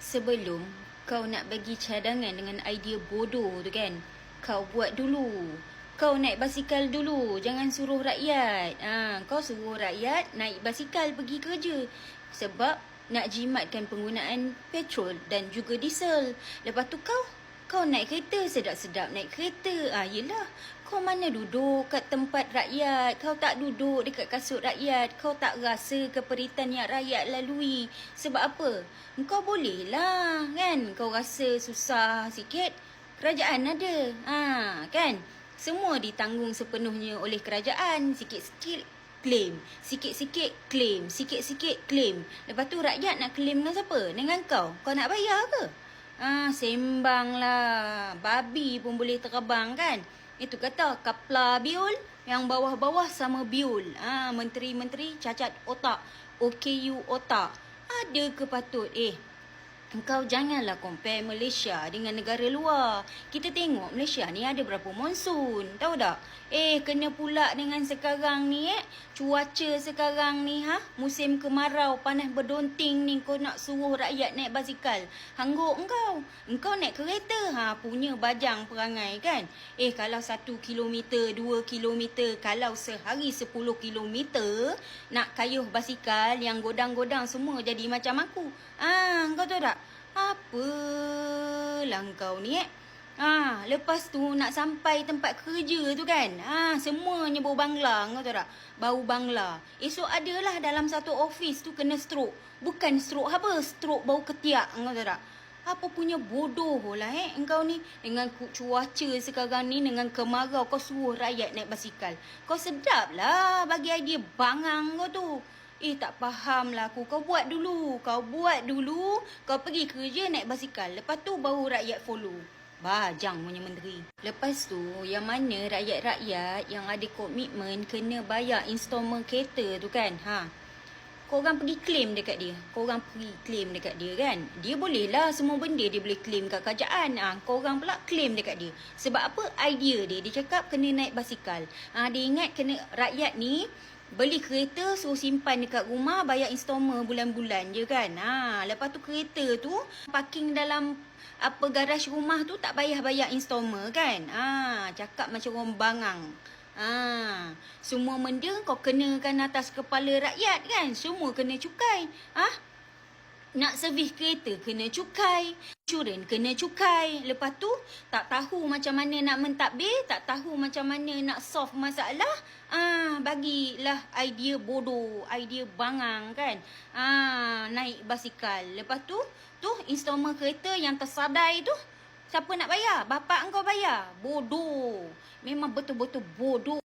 Sebelum kau nak bagi cadangan dengan idea bodoh tu kan, kau buat dulu. Kau naik basikal dulu, jangan suruh rakyat. Kau suruh rakyat naik basikal pergi kerja. Sebab nak jimatkan penggunaan petrol dan juga diesel. Lepas tu kau naik kereta, sedap-sedap naik kereta. Yelah, kau mana duduk kat tempat rakyat. Kau tak duduk dekat kasut rakyat. Kau tak rasa keperitan yang rakyat lalui. Sebab apa? Kau boleh lah kan. Kau rasa susah sikit, kerajaan ada. Kan? Semua ditanggung sepenuhnya oleh kerajaan. Sikit-sikit claim, sikit-sikit claim, sikit-sikit claim. Lepas tu rakyat nak claim dengan siapa? Dengan kau. Kau nak bayar ke? Sembang lah. Babi pun boleh terbang kan? Itu kata kapla biul, yang bawah-bawah sama biul. Menteri-menteri cacat otak. OKU otak. Ada ke patut? Kau janganlah compare Malaysia dengan negara luar. Kita tengok Malaysia ni ada berapa monsun. Tahu tak? Kena pula dengan sekarang ni cuaca sekarang ni musim kemarau panas berdonting ni, kau nak suruh rakyat naik basikal. Hangguk engkau. Engkau naik kereta. Punya bajang perangai kan? Kalau 1 kilometer, 2 kilometer, kalau sehari 10 kilometer nak kayuh basikal yang godang-godang semua jadi macam aku. Kau tahu tak? Apalah kau ni lepas tu nak sampai tempat kerja tu kan, semuanya bau bangla. Kau tahu tak? Bau bangla. Esok adalah dalam satu office tu kena stroke. Bukan stroke apa, stroke bau ketiak. Kau tahu tak? Apa punya bodoh lah engkau ni. Dengan cuaca sekarang ni, dengan kemarau, kau suruh rakyat naik basikal. Kau sedap lah bagi idea bangang kau tu. Tak faham lah aku. Kau buat dulu. Kau pergi kerja naik basikal. Lepas tu baru rakyat follow. Bajang punya menteri. Lepas tu, yang mana rakyat-rakyat yang ada komitmen kena bayar installment kereta tu kan. Korang pergi claim dekat dia. Kan. Dia boleh lah semua benda dia boleh claim kat kerajaan. Korang pula claim dekat dia. Sebab apa? Idea dia. Dia cakap kena naik basikal. Dia ingat kena rakyat ni beli kereta, suruh simpan dekat rumah, bayar installment bulan-bulan je kan. Lepas tu kereta tu parking dalam garaj rumah tu tak bayar installment kan. Cakap macam orang bangang. Semua benda kau kenakan atas kepala rakyat kan. Semua kena cukai. Nak servis kereta kena cukai, insurans kena cukai. Lepas tu tak tahu macam mana nak mentadbir, tak tahu macam mana nak solve masalah. Bagilah idea bodoh, idea bangang kan. Naik basikal. Lepas tu installment kereta yang tersadai tu siapa nak bayar? Bapak engkau bayar. Bodoh. Memang betul-betul bodoh.